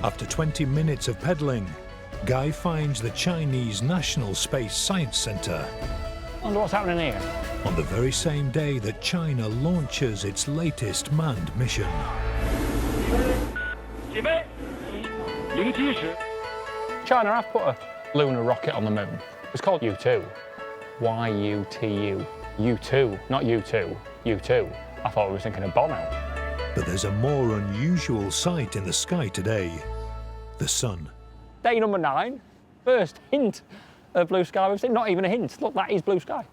After 20 minutes of pedaling, Guy finds the Chinese National Space Science Center. I wonder what's happening here. On the very same day that China launches its latest manned mission. China have put a lunar rocket on the moon. It's called U2. Y-U-T-U. U2, not U2. U2. I thought we were thinking of Bono. But there's a more unusual sight in the sky today. The sun. Day number 9. First hint of blue sky we've seen. Not even a hint. Look, that is blue sky.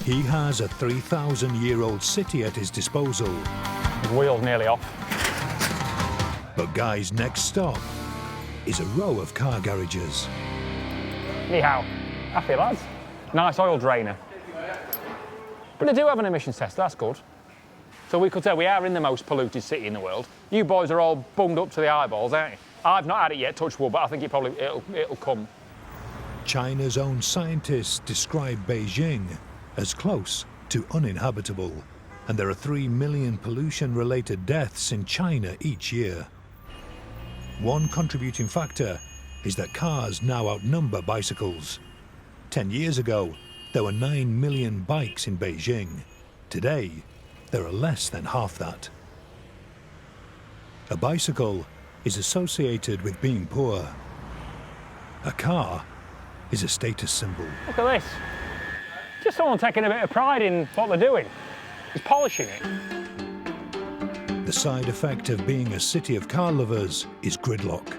He has a 3,000-year-old city at his disposal. His wheel's nearly off. But Guy's next stop is a row of car garages. Ni hao. Happy lads. Nice oil drainer. But they do have an emissions test, that's good. So we could say we are in the most polluted city in the world. You boys are all bunged up to the eyeballs, aren't you? I've not had it yet, touch wood, but I think it'll come. China's own scientists describe Beijing as close to uninhabitable, and there are 3 million pollution-related deaths in China each year. One contributing factor is that cars now outnumber bicycles. 10 years ago, there were 9 million bikes in Beijing. Today, there are less than half that. A bicycle is associated with being poor. A car is a status symbol. Look at this. Just someone taking a bit of pride in what they're doing. He's polishing it. The side effect of being a city of car lovers is gridlock.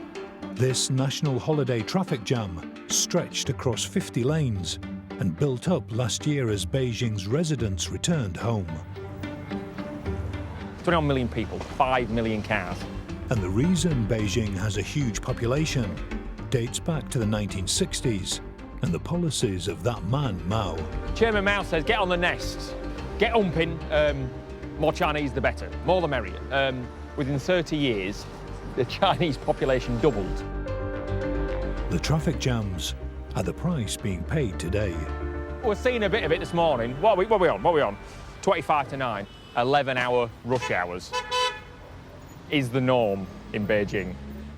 This national holiday traffic jam stretched across 50 lanes and built up last year as Beijing's residents returned home. 21 million people, 5 million cars. And the reason Beijing has a huge population dates back to the 1960s and the policies of that man, Mao. Chairman Mao says, get on the nest, get umping, more Chinese the better, more the merrier. Within 30 years, the Chinese population doubled. The traffic jams are the price being paid today. We're seeing a bit of it this morning. What are we on? 25 to 9. 11-hour rush hours is the norm in Beijing.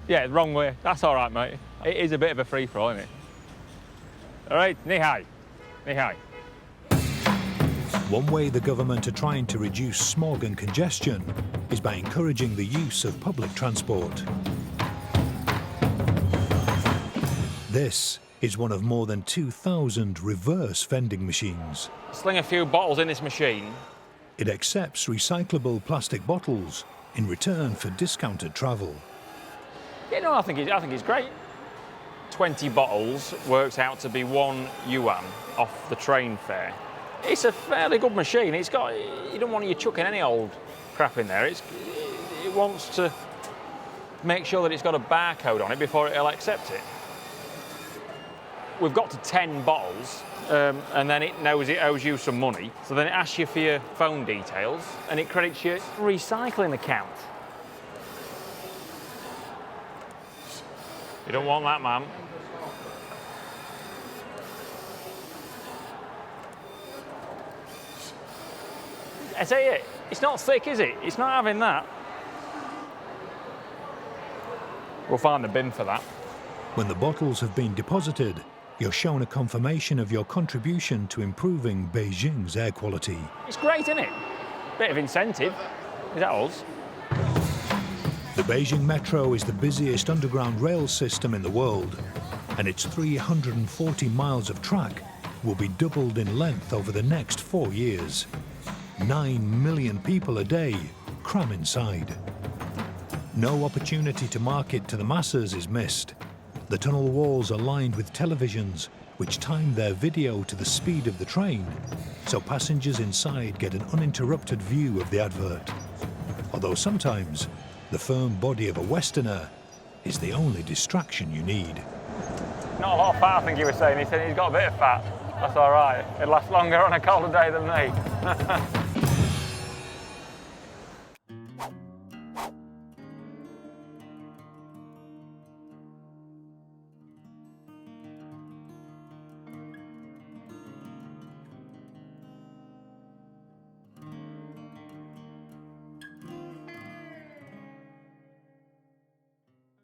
Yeah, wrong way. That's all right, mate. It is a bit of a free-for-all, isn't it? All right, ni hai. Ni hai. One way the government are trying to reduce smog and congestion is by encouraging the use of public transport. This is one of more than 2,000 reverse vending machines. Sling a few bottles in this machine. It accepts recyclable plastic bottles in return for discounted travel. Yeah, no, I think it's great. 20 bottles works out to be yuan off the train fare. It's a fairly good machine. It's got, you don't want you chucking any old crap in there. It wants to make sure that it's got a barcode on it before it'll accept it. We've got to 10 bottles, and then it knows it owes you some money. So then it asks you for your phone details, and it credits your recycling account. You don't want that, ma'am. I tell you, it's not thick, is it? It's not having that. We'll find the bin for that. When the bottles have been deposited, you're shown a confirmation of your contribution to improving Beijing's air quality. It's great, isn't it? Bit of incentive. Is that us? The Beijing Metro is the busiest underground rail system in the world, and its 340 miles of track will be doubled in length over the next 4 years. 9 million people a day cram inside. No opportunity to market to the masses is missed. The tunnel walls are lined with televisions which time their video to the speed of the train, so passengers inside get an uninterrupted view of the advert. Although sometimes the firm body of a Westerner is the only distraction you need. Not a lot of fat, I think he was saying. He said he's got a bit of fat. That's all right. It'll last longer on a colder day than me.